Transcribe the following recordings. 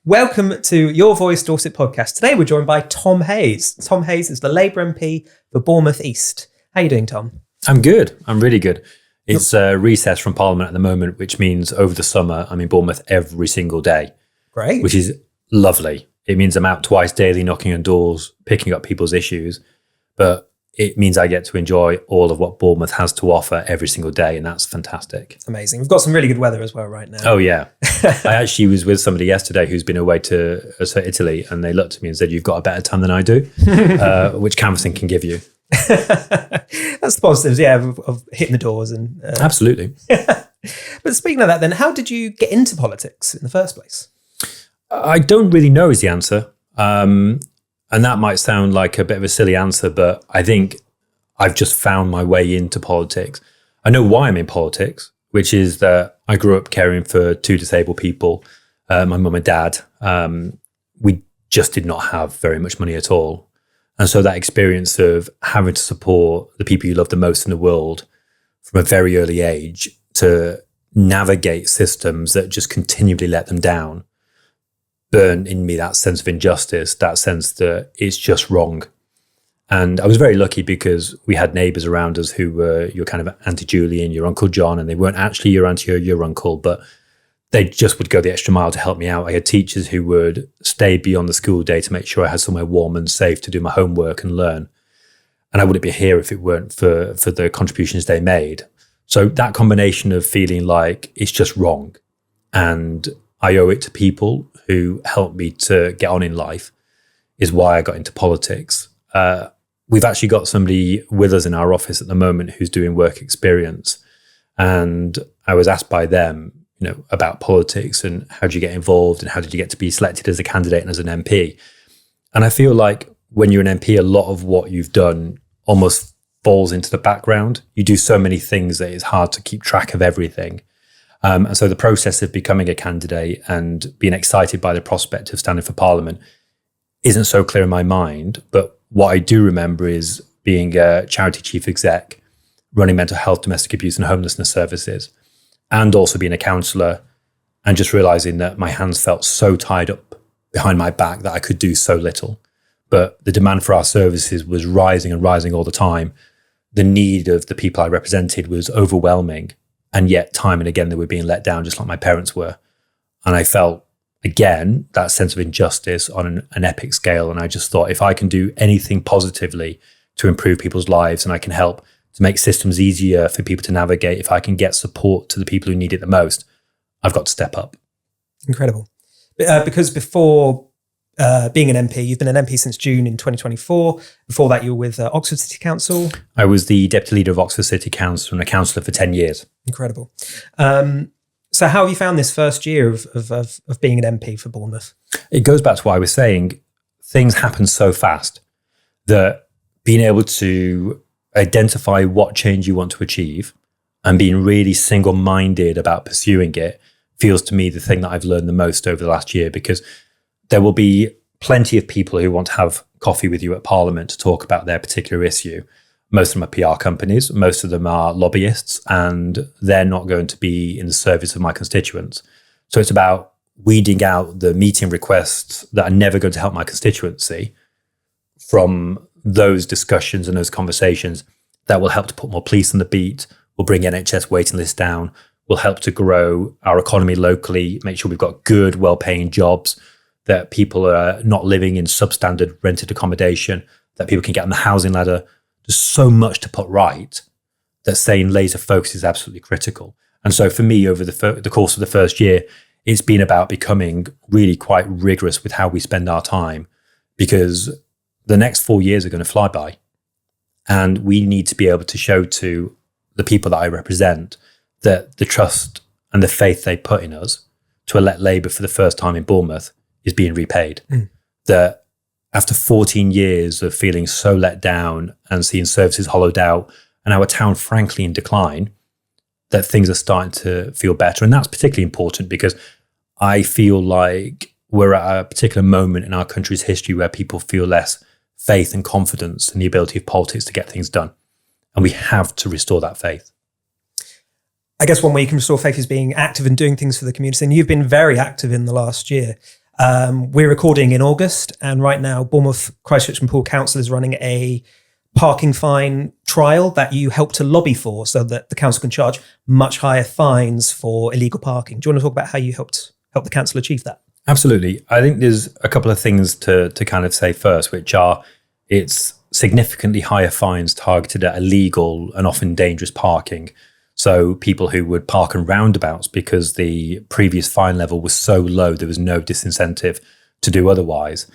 Welcome to Your Voice Dorset Podcast. Today we're joined by Tom Hayes. Tom Hayes is the Labour MP for Bournemouth East. How are you doing, Tom? I'm good. I'm really good. It's recess from Parliament at the moment, which means over the summer I'm in Bournemouth every single day. Great. Which is lovely. It means I'm out twice daily knocking on doors, picking up people's issues, but it means I get to enjoy all of what Bournemouth has to offer every single day, and that's fantastic. Amazing. We've got some really good weather as well right now. Oh, yeah. I actually was with somebody yesterday who's been away to Italy, and they looked at me and said, "You've got a better time than I do," which canvassing can give you. That's the positives, of hitting the doors. And Absolutely. But speaking of that then, how did you get into politics in the first place? I don't really know is the answer. And that might sound like a bit of a silly answer, but I think I've just found my way into politics. I know why I'm in politics, which is that I grew up caring for two disabled people, my mum and dad. We just did not have very much money at all. And so that experience of having to support the people you love the most in the world from a very early age to navigate systems that just continually let them down burn in me that sense of injustice, that sense that it's just wrong. And I was very lucky because we had neighbours around us who were your kind of Auntie Julie and your Uncle John, and they weren't actually your auntie or your uncle, but they just would go the extra mile to help me out. I had teachers who would stay beyond the school day to make sure I had somewhere warm and safe to do my homework and learn. And I wouldn't be here if it weren't for the contributions they made. So that combination of feeling like it's just wrong and I owe it to people who helped me to get on in life is why I got into politics. We've actually got somebody with us in our office at the moment who's doing work experience. And I was asked by them, about politics and how did you get involved and how did you get to be selected as a candidate and as an MP? And I feel like when you're an MP, a lot of what you've done almost falls into the background. You do so many things that it's hard to keep track of everything. And so the process of becoming a candidate and being excited by the prospect of standing for Parliament isn't so clear in my mind. But what I do remember is being a charity chief exec, running mental health, domestic abuse and homelessness services, and also being a councillor, and just realising that my hands felt so tied up behind my back that I could do so little. But the demand for our services was rising and rising all the time. The need of the people I represented was overwhelming. And yet, time and again, they were being let down, just like my parents were. And I felt, again, that sense of injustice on an epic scale. And I just thought, if I can do anything positively to improve people's lives and I can help to make systems easier for people to navigate, if I can get support to the people who need it the most, I've got to step up. Incredible. Because before being an MP, you've been an MP since June in 2024. Before that, you were with Oxford City Council. I was the deputy leader of Oxford City Council and a councillor for 10 years. Incredible. So how have you found this first year of being an MP for Bournemouth? It goes back to what I was saying. Things happen so fast that being able to identify what change you want to achieve and being really single-minded about pursuing it feels to me the thing that I've learned the most over the last year, because there will be plenty of people who want to have coffee with you at Parliament to talk about their particular issue. Most of them are PR companies, most of them are lobbyists, and they're not going to be in the service of my constituents. So it's about weeding out the meeting requests that are never going to help my constituency from those discussions and those conversations that will help to put more police on the beat, will bring NHS waiting lists down, will help to grow our economy locally, make sure we've got good, well-paying jobs, that people are not living in substandard rented accommodation, that people can get on the housing ladder. There's so much to put right that staying laser focused is absolutely critical. And so for me, over the course of the first year, it's been about becoming really quite rigorous with how we spend our time, because the next 4 years are going to fly by. And we need to be able to show to the people that I represent that the trust and the faith they put in us to elect Labour for the first time in Bournemouth is being repaid. That after 14 years of feeling so let down and seeing services hollowed out and our town frankly in decline, that things are starting to feel better. And that's particularly important because I feel like we're at a particular moment in our country's history where people feel less faith and confidence in the ability of politics to get things done. And we have to restore that faith. I guess one way you can restore faith is being active and doing things for the community. And you've been very active in the last year. We're recording in August, and right now Bournemouth, Christchurch and Poole Council is running a parking fine trial that you help to lobby for so that the council can charge much higher fines for illegal parking. Do you want to talk about how you help the council achieve that? Absolutely. I think there's a couple of things to kind of say first, which are it's significantly higher fines targeted at illegal and often dangerous parking. So people who would park on roundabouts because the previous fine level was so low, there was no disincentive to do otherwise.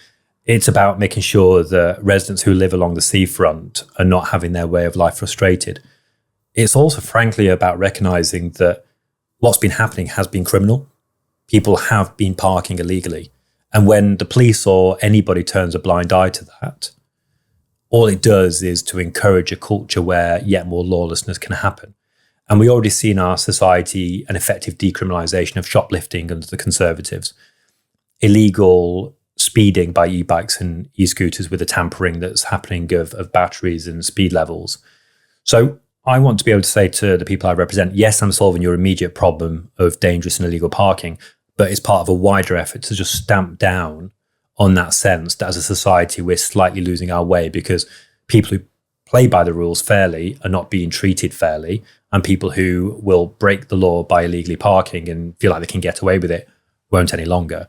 It's about making sure that residents who live along the seafront are not having their way of life frustrated. It's also, frankly, about recognising that what's been happening has been criminal. People have been parking illegally. And when the police or anybody turns a blind eye to that, all it does is to encourage a culture where yet more lawlessness can happen. And we already see in our society an effective decriminalisation of shoplifting under the Conservatives. Illegal speeding by e-bikes and e-scooters with the tampering that's happening of batteries and speed levels. So I want to be able to say to the people I represent, yes, I'm solving your immediate problem of dangerous and illegal parking, but it's part of a wider effort to just stamp down on that sense that as a society, we're slightly losing our way because people who play by the rules fairly are not being treated fairly, and people who will break the law by illegally parking and feel like they can get away with it won't any longer.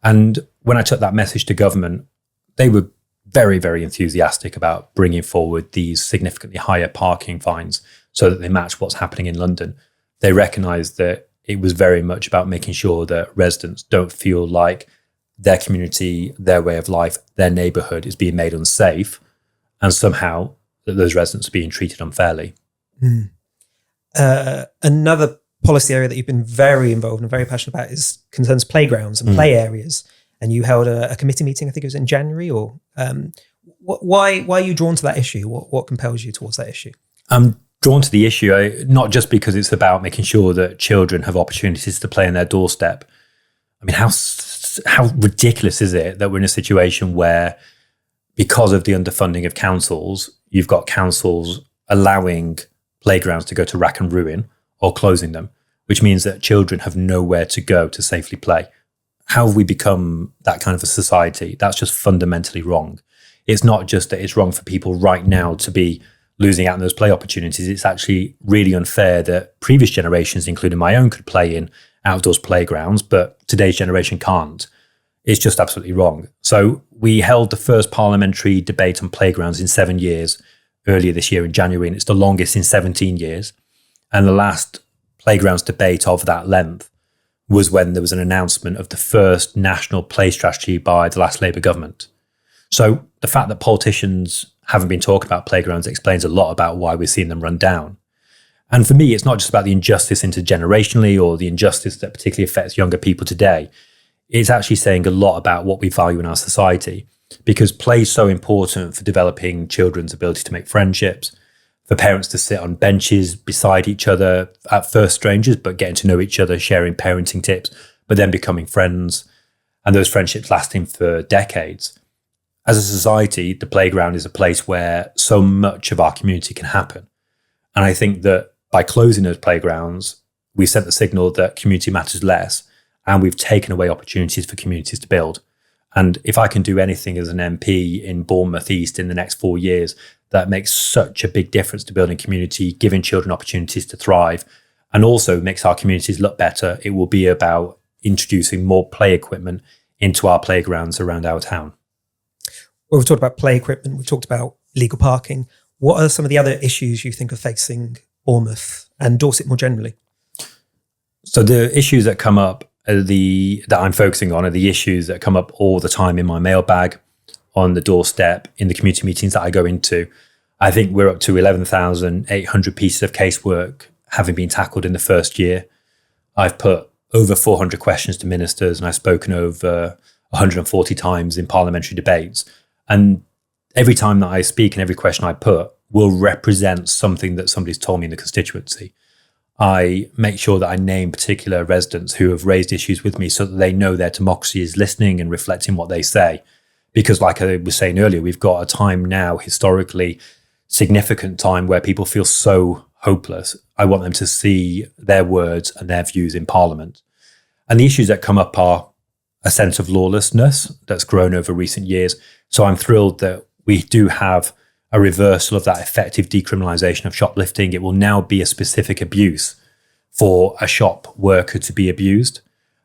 And when I took that message to government, they were very, very enthusiastic about bringing forward these significantly higher parking fines so that they match what's happening in London. They recognised that it was very much about making sure that residents don't feel like their community, their way of life, their neighbourhood is being made unsafe, and somehow that those residents are being treated unfairly. Another policy area that you've been very involved and very passionate about concerns playgrounds and play areas. And you held a committee meeting, I think it was in January. Or why are you drawn to that issue? What compels you towards that issue? I'm drawn to the issue, not just because it's about making sure that children have opportunities to play on their doorstep. I mean, how ridiculous is it that we're in a situation where, because of the underfunding of councils, you've got councils allowing playgrounds to go to rack and ruin or closing them, which means that children have nowhere to go to safely play. How have we become that kind of a society? That's just fundamentally wrong. It's not just that it's wrong for people right now to be losing out on those play opportunities. It's actually really unfair that previous generations, including my own, could play in outdoors playgrounds, but today's generation can't. It's just absolutely wrong. So we held the first parliamentary debate on playgrounds in 7 years earlier this year in January, and it's the longest in 17 years. And the last playgrounds debate of that length was when there was an announcement of the first national play strategy by the last Labour government. So the fact that politicians haven't been talking about playgrounds explains a lot about why we're seeing them run down. And for me, it's not just about the injustice intergenerationally or the injustice that particularly affects younger people today. It's actually saying a lot about what we value in our society, because play is so important for developing children's ability to make friendships, for parents to sit on benches beside each other, at first strangers, but getting to know each other, sharing parenting tips, but then becoming friends, and those friendships lasting for decades. As a society, the playground is a place where so much of our community can happen. And I think that by closing those playgrounds, we sent the signal that community matters less, and we've taken away opportunities for communities to build. And if I can do anything as an MP in Bournemouth East in the next 4 years, that makes such a big difference to building community, giving children opportunities to thrive, and also makes our communities look better, it will be about introducing more play equipment into our playgrounds around our town. Well, we've talked about play equipment, we've talked about illegal parking. What are some of the other issues you think are facing Bournemouth and Dorset more generally? So the issues that come up that I'm focusing on are the issues that come up all the time in my mailbag, on the doorstep, in the community meetings that I go into. I think we're up to 11,800 pieces of casework having been tackled in the first year. I've put over 400 questions to ministers, and I've spoken over 140 times in parliamentary debates. And every time that I speak and every question I put will represent something that somebody's told me in the constituency. I make sure that I name particular residents who have raised issues with me so that they know their democracy is listening and reflecting what they say. Because like I was saying earlier, we've got a time now, historically significant time, where people feel so hopeless. I want them to see their words and their views in Parliament. And the issues that come up are, a sense of lawlessness that's grown over recent years. So I'm thrilled that we do have a reversal of that effective decriminalisation of shoplifting. It will now be a specific abuse for a shop worker to be abused.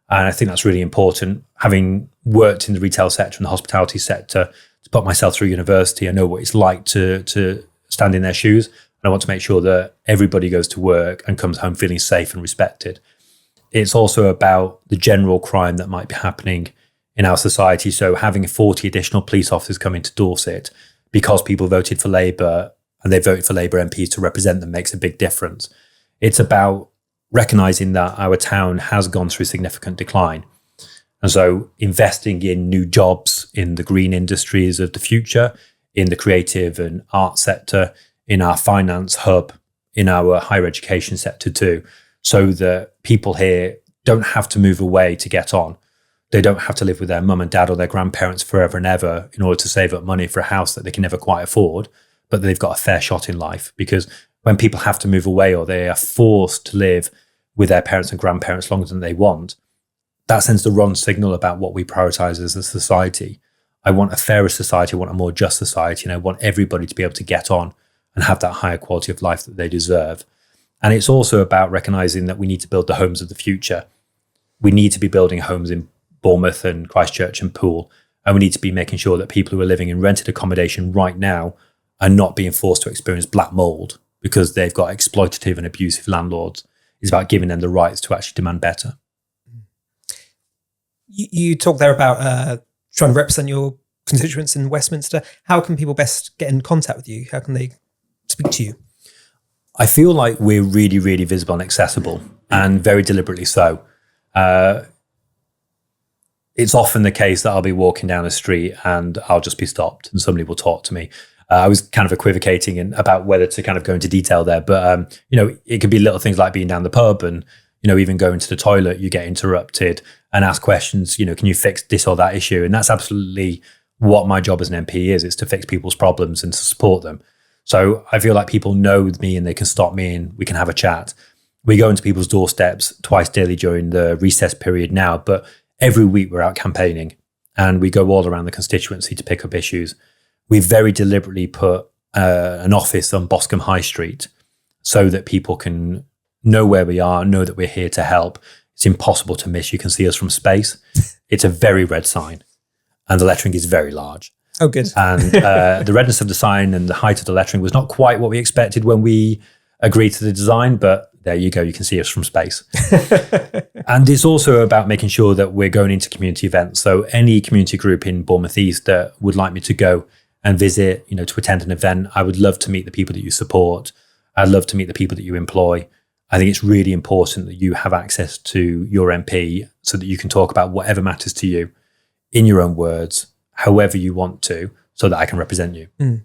And I think that's really important. Having worked in the retail sector and the hospitality sector, to put myself through university, I know what it's like to stand in their shoes. And I want to make sure that everybody goes to work and comes home feeling safe and respected. It's also about the general crime that might be happening in our society. So having 40 additional police officers come into Dorset because people voted for Labour and they voted for Labour MPs to represent them makes a big difference. It's about recognising that our town has gone through significant decline. And so investing in new jobs in the green industries of the future, in the creative and art sector, in our finance hub, in our higher education sector too, so that people here don't have to move away to get on. They don't have to live with their mum and dad or their grandparents forever and ever in order to save up money for a house that they can never quite afford, but they've got a fair shot in life. Because when people have to move away or they are forced to live with their parents and grandparents longer than they want, that sends the wrong signal about what we prioritise as a society. I want a fairer society, I want a more just society, and I want everybody to be able to get on and have that higher quality of life that they deserve. And it's also about recognising that we need to build the homes of the future. We need to be building homes in Bournemouth and Christchurch and Poole, and we need to be making sure that people who are living in rented accommodation right now are not being forced to experience black mould because they've got exploitative and abusive landlords. It's about giving them the rights to actually demand better. You talked there about trying to represent your constituents in Westminster. How can people best get in contact with you? How can they speak to you? I feel like we're really, really visible and accessible, and very deliberately so. It's often the case that I'll be walking down the street and I'll just be stopped and somebody will talk to me. I was kind of equivocating about whether to kind of go into detail there, but it could be little things like being down the pub and even going to the toilet, you get interrupted and ask questions. Can you fix this or that issue? And that's absolutely what my job as an MP is. It's to fix people's problems and to support them. So I feel like people know me and they can stop me and we can have a chat. We go into people's doorsteps twice daily during the recess period now, but every week we're out campaigning and we go all around the constituency to pick up issues. We very deliberately put an office on Boscombe High Street so that people can know where we are, know that we're here to help. It's impossible to miss. You can see us from space. It's a very red sign and the lettering is very large. Oh, good. And the redness of the sign and the height of the lettering was not quite what we expected when we agreed to the design, but there you go. You can see us from space. And it's also about making sure that we're going into community events. So any community group in Bournemouth East that would like me to go and visit, to attend an event, I would love to meet the people that you support. I'd love to meet the people that you employ. I think it's really important that you have access to your MP so that you can talk about whatever matters to you in your own words, however you want to, so that I can represent you. Mm.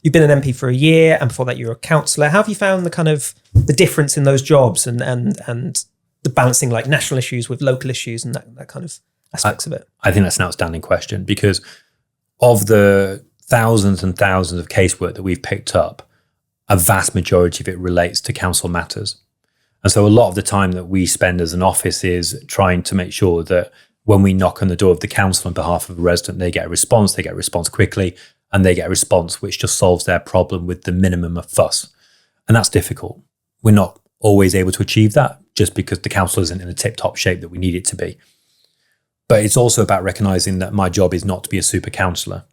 You've been an MP for a year, and before that you were a councillor. How have you found the kind of the difference in those jobs and the balancing like national issues with local issues and that kind of aspects of it? I think that's an outstanding question, because of the thousands and thousands of casework that we've picked up, a vast majority of it relates to council matters. And so a lot of the time that we spend as an office is trying to make sure that when we knock on the door of the council on behalf of a resident, they get a response quickly, and they get a response which just solves their problem with the minimum of fuss. And that's difficult. We're not always able to achieve that just because the council isn't in the tip-top shape that we need it to be. But it's also about recognising that my job is not to be a super councillor.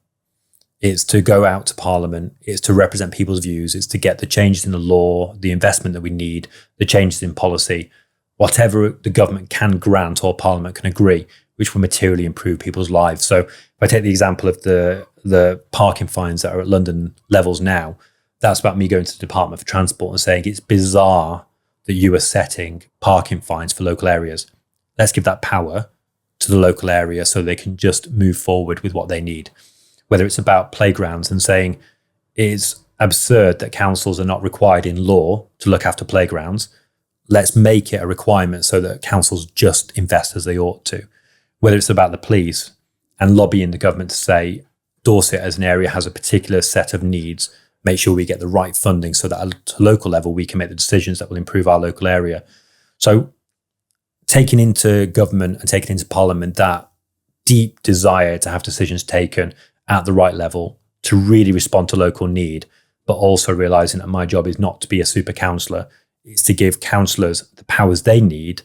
It's to go out to Parliament, it's to represent people's views, it's to get the changes in the law, the investment that we need, the changes in policy, whatever the government can grant or Parliament can agree, which will materially improve people's lives. So if I take the example of the parking fines that are at London levels now, that's about me going to the Department for Transport and saying it's bizarre that you are setting parking fines for local areas. Let's give that power to the local area so they can just move forward with what they need. Whether it's about playgrounds and saying it's absurd that councils are not required in law to look after playgrounds. Let's make it a requirement so that councils just invest as they ought to. Whether it's about the police and lobbying the government to say Dorset as an area has a particular set of needs, make sure we get the right funding so that at a local level we can make the decisions that will improve our local area. So taking into government and taking into Parliament that deep desire to have decisions taken at the right level to really respond to local need, but also realising that my job is not to be a super councillor, it's to give councillors the powers they need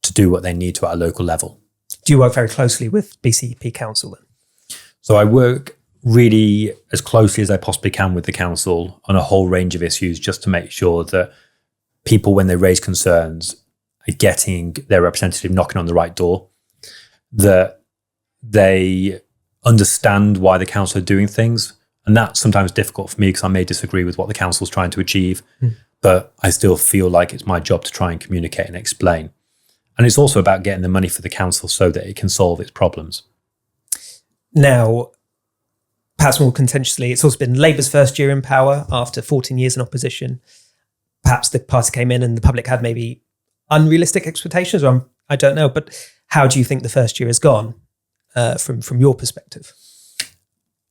to do what they need to at a local level. Do you work very closely with BCP Council then? So I work really as closely as I possibly can with the council on a whole range of issues, just to make sure that people, when they raise concerns, are getting their representative knocking on the right door, that they understand why the council are doing things. And that's sometimes difficult for me because I may disagree with what the council's trying to achieve, but I still feel like it's my job to try and communicate and explain. And it's also about getting the money for the council so that it can solve its problems. Now, perhaps more contentiously, it's also been Labour's first year in power after 14 years in opposition. Perhaps the party came in and the public had maybe unrealistic expectations, or I don't know. But how do you think the first year has gone from your perspective?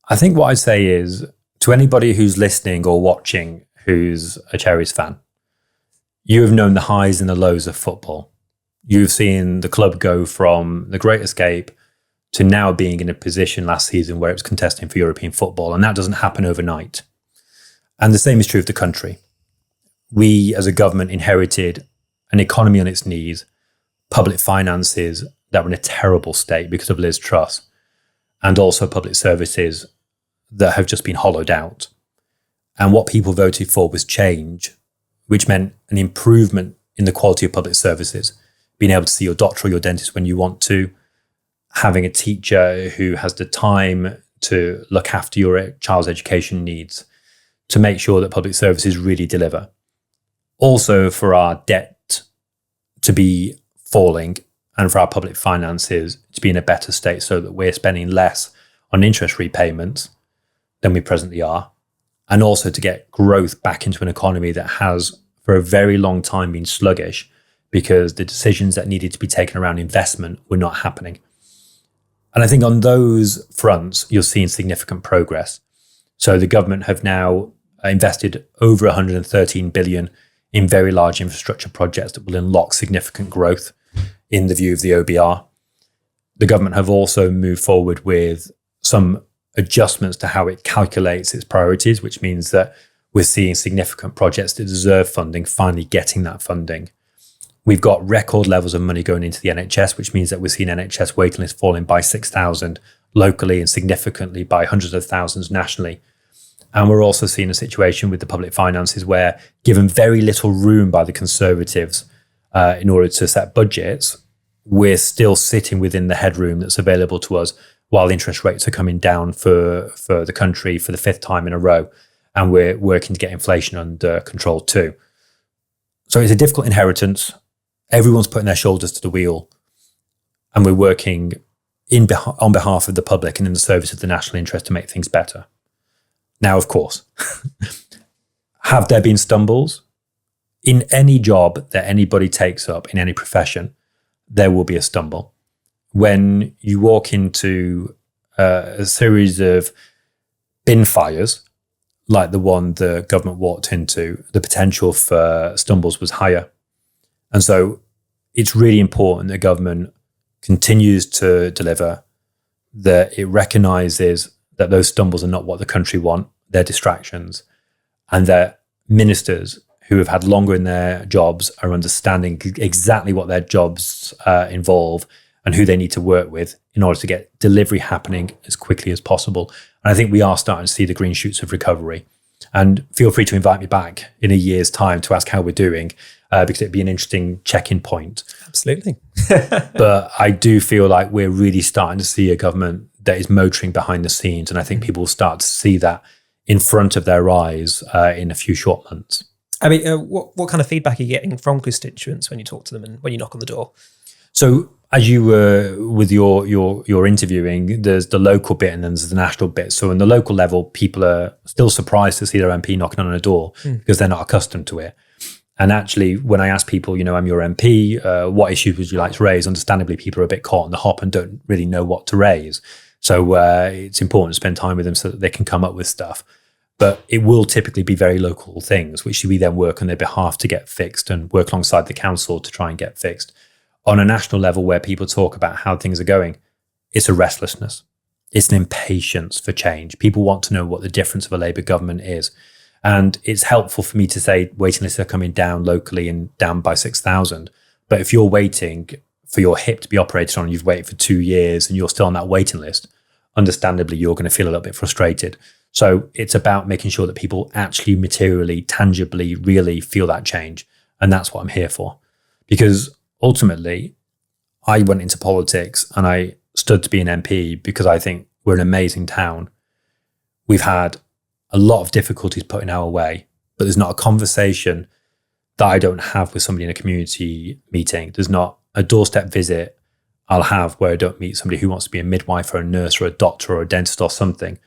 I think what I'd say is, to anybody who's listening or watching who's a Cherries fan, you have known the highs and the lows of football. You've seen the club go from the Great Escape to now being in a position last season where it was contesting for European football, and that doesn't happen overnight. And the same is true of the country. We, as a government, inherited an economy on its knees, public finances that were in a terrible state because of Liz Truss, and also public services that have just been hollowed out. And what people voted for was change, which meant an improvement in the quality of public services, being able to see your doctor or your dentist when you want to, having a teacher who has the time to look after your child's education needs, to make sure that public services really deliver. Also for our debt to be falling and for our public finances to be in a better state so that we're spending less on interest repayments than we presently are. And also to get growth back into an economy that has for a very long time been sluggish because the decisions that needed to be taken around investment were not happening. And I think on those fronts, you're seeing significant progress. So the government have now invested over 113 billion in very large infrastructure projects that will unlock significant growth in the view of the OBR. The government have also moved forward with some adjustments to how it calculates its priorities, which means that we're seeing significant projects that deserve funding finally getting that funding. We've got record levels of money going into the NHS, which means that we're seeing NHS waiting lists falling by 6,000 locally and significantly by hundreds of thousands nationally. And we're also seeing a situation with the public finances where, given very little room by the Conservatives in order to set budgets, we're still sitting within the headroom that's available to us while interest rates are coming down for the country for the fifth time in a row. And we're working to get inflation under control too. So it's a difficult inheritance. Everyone's putting their shoulders to the wheel, and we're working on behalf of the public and in the service of the national interest to make things better. Now, of course, have there been stumbles? In any job that anybody takes up, in any profession, there will be a stumble. When you walk into a series of bin fires, like the one the government walked into, the potential for stumbles was higher. And so it's really important that government continues to deliver, that it recognises that those stumbles are not what the country want, they're distractions, and that ministers who have had longer in their jobs are understanding exactly what their jobs involve and who they need to work with in order to get delivery happening as quickly as possible. And I think we are starting to see the green shoots of recovery. And feel free to invite me back in a year's time to ask how we're doing, because it'd be an interesting check-in point. Absolutely. But I do feel like we're really starting to see a government that is motoring behind the scenes. And I think people will start to see that in front of their eyes in a few short months. I mean, what kind of feedback are you getting from constituents when you talk to them and when you knock on the door? So as you were with your interviewing, there's the local bit and then there's the national bit. So in the local level, people are still surprised to see their MP knocking on a door because they're not accustomed to it. And actually, when I ask people, I'm your MP, what issues would you like to raise? Understandably, people are a bit caught on the hop and don't really know what to raise. So it's important to spend time with them so that they can come up with stuff. But it will typically be very local things, which we then work on their behalf to get fixed and work alongside the council to try and get fixed. On a national level where people talk about how things are going, it's a restlessness. It's an impatience for change. People want to know what the difference of a Labour government is. And it's helpful for me to say waiting lists are coming down locally and down by 6,000. But if you're waiting for your hip to be operated on, you've waited for 2 years and you're still on that waiting list, understandably, you're going to feel a little bit frustrated. So it's about making sure that people actually materially, tangibly, really feel that change. And that's what I'm here for. Because ultimately, I went into politics and I stood to be an MP because I think we're an amazing town. We've had a lot of difficulties put in our way, but there's not a conversation that I don't have with somebody in a community meeting. There's not a doorstep visit I'll have where I don't meet somebody who wants to be a midwife or a nurse or a doctor or a dentist or something,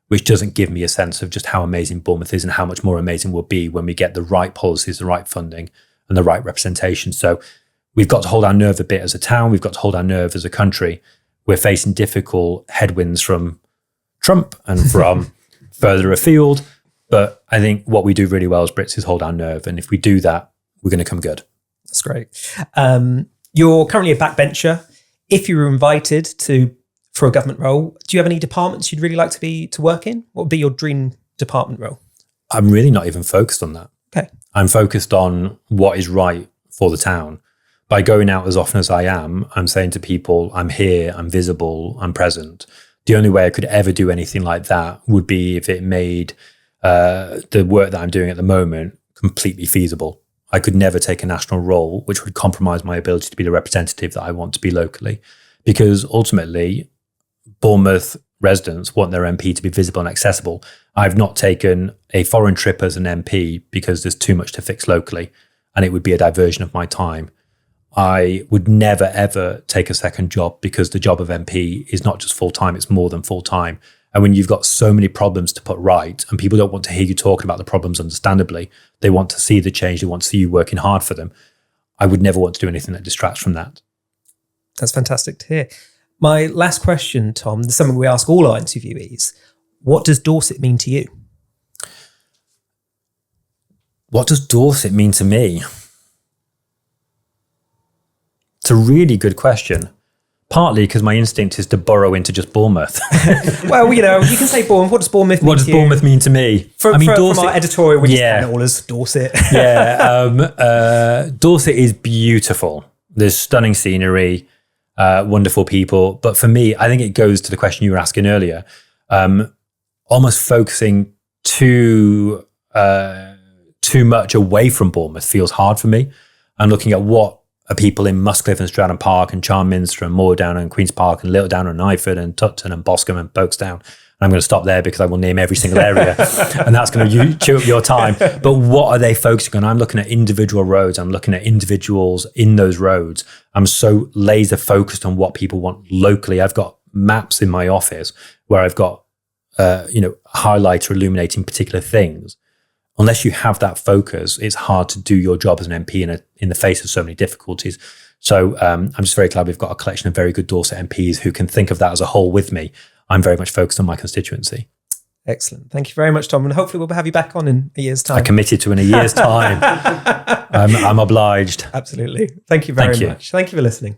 which doesn't give me a sense of just how amazing Bournemouth is and how much more amazing we'll be when we get the right policies, the right funding and the right representation. So we've got to hold our nerve a bit as a town. We've got to hold our nerve as a country. We're facing difficult headwinds from Trump and from further afield. But I think what we do really well as Brits is hold our nerve. And if we do that, we're going to come good. That's great. You're currently a backbencher. If you were invited for a government role, do you have any departments you'd really like to work in? What would be your dream department role? I'm really not even focused on that. Okay. I'm focused on what is right for the town. By going out as often as I am, I'm saying to people, I'm here, I'm visible, I'm present. The only way I could ever do anything like that would be if it made the work that I'm doing at the moment completely feasible. I could never take a national role, which would compromise my ability to be the representative that I want to be locally. Because ultimately, Bournemouth residents want their MP to be visible and accessible. I've not taken a foreign trip as an MP because there's too much to fix locally, and it would be a diversion of my time. I would never, ever take a second job because the job of MP is not just full-time, it's more than full-time. And when you've got so many problems to put right and people don't want to hear you talking about the problems understandably, they want to see the change, they want to see you working hard for them. I would never want to do anything that distracts from that. That's fantastic to hear. My last question, Tom, this is something we ask all our interviewees. What does Dorset mean to you? What does Dorset mean to me? It's a really good question. Partly because my instinct is to burrow into just Bournemouth. Well, you can say Bournemouth. What does Bournemouth mean to you? What does Bournemouth mean to me? From our editorial, we just count it all as Dorset. Yeah. Dorset is beautiful. There's stunning scenery, wonderful people. But for me, I think it goes to the question you were asking earlier. Almost focusing too much away from Bournemouth feels hard for me. I'm looking at what are people in Muscliffe and Stratton Park and Charminster and Moordown and Queen's Park and Littledown and Iford and Tutton and Boscombe and Folkestone. And I'm going to stop there because I will name every single area and that's going to chew up your time. But what are they focusing on? I'm looking at individual roads. I'm looking at individuals in those roads. I'm so laser focused on what people want locally. I've got maps in my office where I've got, highlighter illuminating particular things. Unless you have that focus, it's hard to do your job as an MP in the face of so many difficulties. So I'm just very glad we've got a collection of very good Dorset MPs who can think of that as a whole with me. I'm very much focused on my constituency. Excellent. Thank you very much, Tom. And hopefully we'll have you back on in a year's time. I committed to in a year's time. I'm obliged. Absolutely. Thank you very much. Thank you for listening.